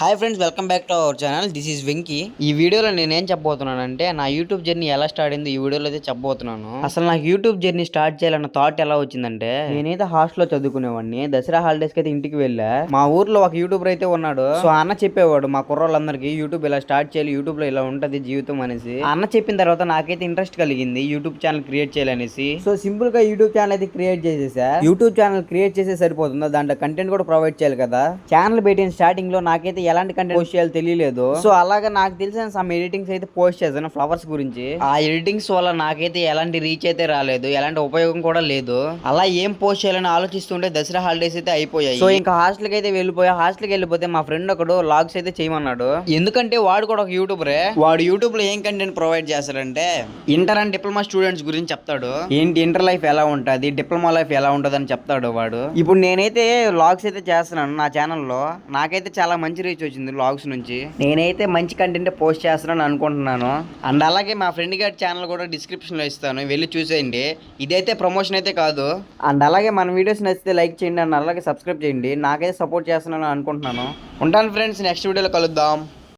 Hi friends, welcome back to our channel. This is Venky. ఈ వీడియోలో నేనేం చెప్పబోతున్నానంటే నా యూట్యూబ్ జర్నీ ఎలా స్టార్ట్ అయింది ఈ వీడియోలో అయితే చెప్పబోతున్నాను. అసలు నాకు యూట్యూబ్ జర్నీ స్టార్ట్ చేయాలన్న థాట్ ఎలా వచ్చిందంటే, నేనైతే హాస్టల్లో చదువుకునేవాడిని. దసరా హాలిడేస్ కి అయితే ఇంటికి వెళ్ళా. మా ఊర్లో ఒక యూట్యూబర్ అయితే ఉన్నాడు. సో అన్న చెప్పేవాడు మా కుర్రోళ్ళందరికీ యూట్యూబ్ ఇలా స్టార్ట్ చేయాలి, యూట్యూబ్ లో ఇలా ఉంటది జీవితం అనేసి. అన్న చెప్పిన తర్వాత నాకైతే ఇంట్రెస్ట్ కలిగింది యూట్యూబ్ ఛానల్ క్రియేట్ చేయాలనేసి. సో సింపుల్ గా యూట్యూబ్ ఛానల్ అయితే క్రియేట్ చేసేసా. యూట్యూబ్ ఛానల్ క్రియేట్ చేసే సరిపోతుందా, దాంట్లో కంటెంట్ కూడా ప్రొవైడ్ చేయాలి కదా. ఛానల్ పెట్టిన స్టార్టింగ్ లో నాకైతే ఎలాంటి కంటెంట్ పోస్ట్ చేయాలి తెలియలేదు. సో అలాగా నాకు తెలిసిన సమ్ ఎడిటింగ్స్ అయితే పోస్ట్ చేశాను ఫ్లవర్స్ గురించి. ఆ ఎడిటింగ్స్ వల్ల నాకైతే ఎలాంటి రీచ్ అయితే రాలేదు, ఎలాంటి ఉపయోగం కూడా లేదు. అలా ఏం పోస్ట్ చేయాలని ఆలోచిస్తుంటే దసరా హాలిడేస్ అయితే అయిపోయాయి. సో ఇంకా హాస్టల్ కి అయితే వెళ్ళిపోయా. హాస్టల్ కి వెళ్ళిపోతే మా ఫ్రెండ్ ఒకడు లాగ్స్ అయితే చేయమన్నాడు. ఎందుకంటే వాడు కూడా ఒక యూట్యూబరే. వాడు యూట్యూబ్ లో ఏం కంటెంట్ ప్రొవైడ్ చేస్తాడంటే ఇంటర్ అండ్ డిప్లొమా స్టూడెంట్స్ గురించి చెప్తాడు. ఏంటి ఇంటర్ లైఫ్ ఎలా ఉంటది, డిప్లొమా లైఫ్ ఎలా ఉంటది అని చెప్తాడు వాడు. ఇప్పుడు నేనైతే లాగ్స్ అయితే చేస్తున్నాను నా ఛానల్లో. నాకైతే చాలా మంచి రీచ్ వచ్చింది లాగ్స్ నుంచి. నేనైతే మంచి కంటెంట్ పోస్ట్ చేస్తున్నాను అనుకుంటున్నాను. అండ్ అలాగే మా ఫ్రెండ్ గారి ఛానల్ కూడా డిస్క్రిప్షన్ లో ఇస్తాను, వెళ్ళి చూసేయండి. ఇదైతే ప్రమోషన్ అయితే కాదు. అండ్ అలాగే మన వీడియోస్ నచ్చితే లైక్ చేయండి, అండ్ అలాగే సబ్స్క్రైబ్ చేయండి. నాకైతే సపోర్ట్ చేస్తున్నాను అనుకుంటున్నాను. ఉంటాను ఫ్రెండ్స్, నెక్స్ట్ వీడియోలో కలుద్దాం.